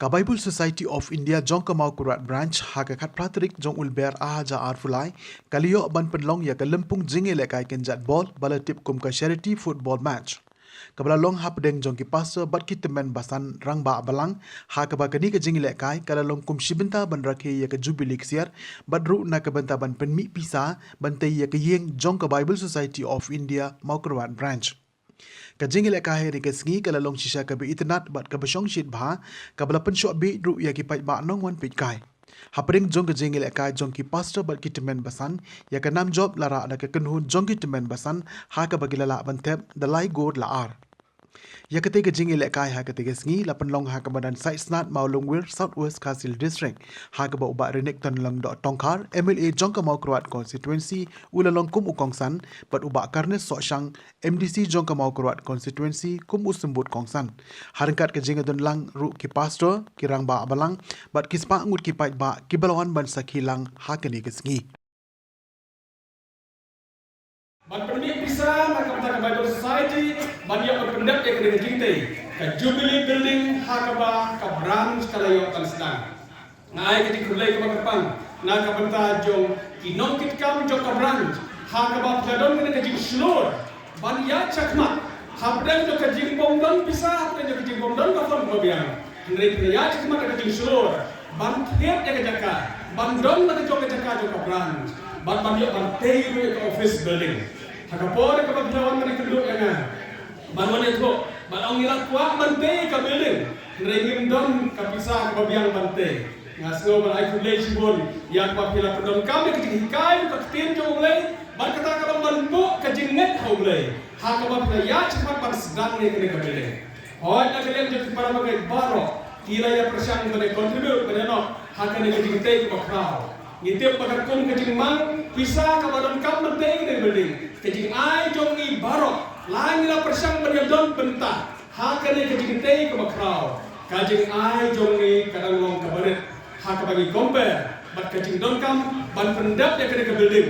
Ka Bible Society of India jong ka mau kurat branch ha ka khat pratrik jong ulber ja arfulai kaliyo ban penlong ya ka lempung jinge le kai kenjat ball bala tip kum ka charity football match. Kabala long ha pedeng jong ki pastor bat ki temen basan rang ba balang ha ka ba kani ka jinge le kai kala long kum shibenta ban rakhe ya ka jubilee siar badru na ka benta ban penmi pisa bantai ya ka yeng jong ka Bible Society of India mau kurat branch. Kajing ile kahe ri kesngi kala long shisha ka bi itnat bat ka bashong shit bha kabla pensho bi ru ya ki pai ba nong wan pit kai hapring jong kajing ile kai jong ki pastor bat ki temen basan ya ka nam job lara da ka kenhun jong ki temen basan ha ka bagila la bantep the lai god la ar ya kate kajing ile kai ha kate kesngi la penlong ha ka badan sai snat maulung wir southwest Kasil district ha ka ba uba renek tan lang do tongkar MLA jong ka mau kruat constituency ulalong kum ukongsan bat uba karne so shang MDC jong ka mau kruat constituency kum usembut kongsan harangkat kajing adon lang ru ki pastor ki rang ba abalang bat kispa ngut ki pait ba ki balawan ban sakhilang ha kani kesngi ban pendik bisa nak kata Bible Society ban dia berpendak ya kena jingte ka Jubilee building hakaba ka branch kalayo kan sedang ngai ke dikulai ke bakapang na ka banta jong kinong kit kam jong ka branch hakaba pladon kena jing slur ban ya chakmat hapdan jo ka jing bomdon bisa hapdan jo ka jing bomdon ka fon bobiang ngai kena ya chakmat ka jing slur ban thiet ya ka jaka ban don na jo ka jaka jo ka branch ban dia ban tei ke office building hakapore ka paglawan na kedua nga ban wan itu ban ang ira kwa bante ka building ngim don ka pisa ka biang bante ngasno ban ai kulay sibon yang pa pila pedon kami ka hikai ka tin jo ulay ban kata ka ban bu ka jinget ulay hakaba pila ya cepat ban sedang ni ka building hoy na kalian jo para magai baro kira ya persang ka contribute ka no hakane ka jingtay ka bakrao ngitip pagkakong kajing mang bisa ka badon kam banteng ni building kajing ai jong ni barok lain la persang beriadon benta hakane kajing tei ka bakrao kajing ai jong ni kadang long ka baret hak bagi komber bat kajing don kam ban pendap ya ka building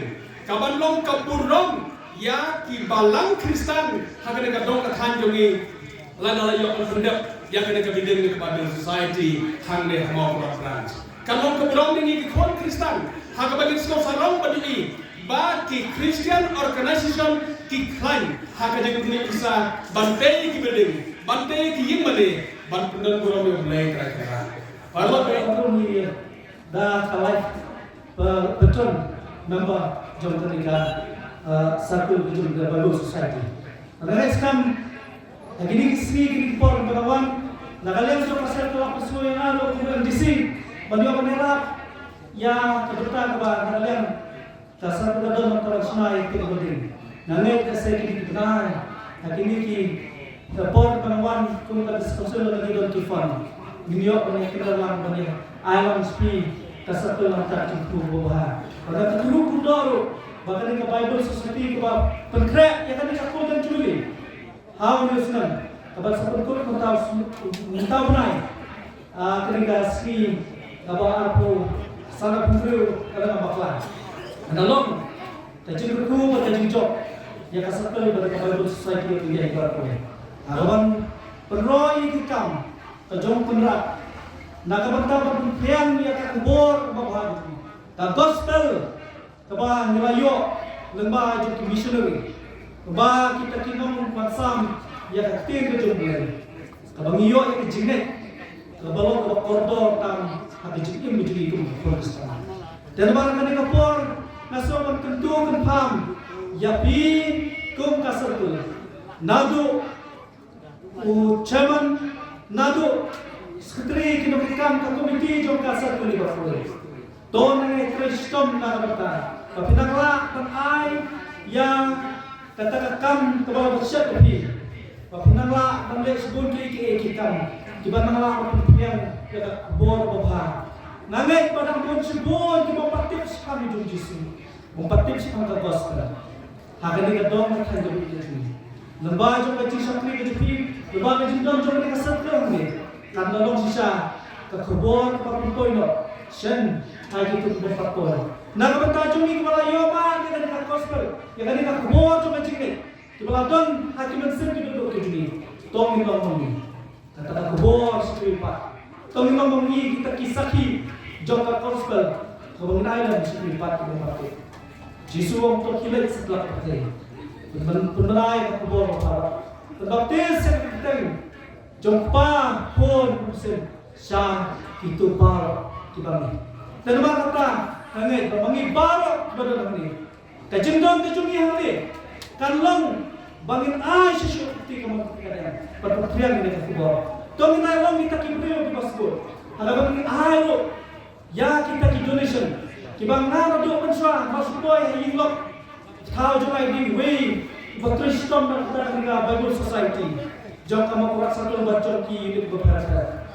kaban long ka burong ya ki balang Kristen hakane ka dong ka than jong ni lana la yo pendap ya ka building ni ka Bible Society hang de mau ka branch kalau keberong ini kon Kristen, hak bagi sekolah sarong bagi ba ki Christian organization ki klaim hak jadi dunia bisa bantai ki building, bantai ki yimale, ban pendan kurang yang mulai kira-kira. Kalau betul ni dah kalai betul member jom ketika satu jom Bible Society. Next come lagi ni kisri kini por berawan, nak kalian sudah pasal tu apa semua yang ada di MDC. Bagi penerap yang keberta kepada kalian dasar pedadon antara sungai ke beding. Nanget kasih kita kenal. Hakini ki report penawan kumpulan diskusi lagi don kifan. Minyak banyak kenalan banyak. Island speed dasar tu lantar cukup bawah. Pada terus kudoro bahkan ke Bible Society ke penkrek yang kan aku dan curi. How ni sekarang? Kabar seperti itu mentau naik. Ketika ski Aba aku sangat buru kerana baklan. Analog, tajin berku bertajin job. Yang kasar pada Bible Society itu dia ikut aku. Arawan peroi kikam, kejong penrat. Nakabanta berpian dia kakubor bahagia. Dan gospel keba nilayo lembah jadi missionary. Keba kita kinong mansam yang aktif kejong bulan. Keba ngiyo yang kejinet. Kebalok keba koridor tang hati jikim menjadi itu Protestan. Dan barang kali kapor nasoman kentu kenpam yapi kum kasar tu. Nadu chairman nadu sekretari kino kikam ka komiti jom kasar tu liba fore. Don ne Kristum na kata. Kapinakla kan ai yang katakan kebawa bersyat lebih. Kapinakla kan lek sebun ki kikam. Tiba nangla yang bor babha nangai padang pun sebon di mempatip kami dun jisu mempatip kami ka gospel hagani ka dong na kan jadi ini lembah jo ka sakri ke di lembah ka jindon jo ka sakri ni kan long sisa ka khobor ka pitoy no sen ay gitu mempatpor nagabanta jo ni wala yo ma ni ka gospel ya kan ka khobor jo ka jingni tiba don hakiman sen di do ke jini tong ni long ni kata kubur sekali pak Tong imam mengi kita kisaki jongka gospel kemengenai dan disiplin kemenpakai. Jisu wong to kilat setelah pakai. Penmenai kubur para. Baptis yang penting. Jompa pun musim syam itu para kibami. Dan mana kata hangai bangi baru kepada hangai. Kajengdong kajungi hangai. Kanlong bangin ay sesuatu kementerian perkementerian ini kubur. Tong inai wong kita kibrio di passport. Halaman ini ayo ya kita ki donation. Kibang nano do pensua masuk boy hinglok. Kau jumai di way Patristom dan Bible Society. Jom kamu kuat satu bacaan ki unit beberapa.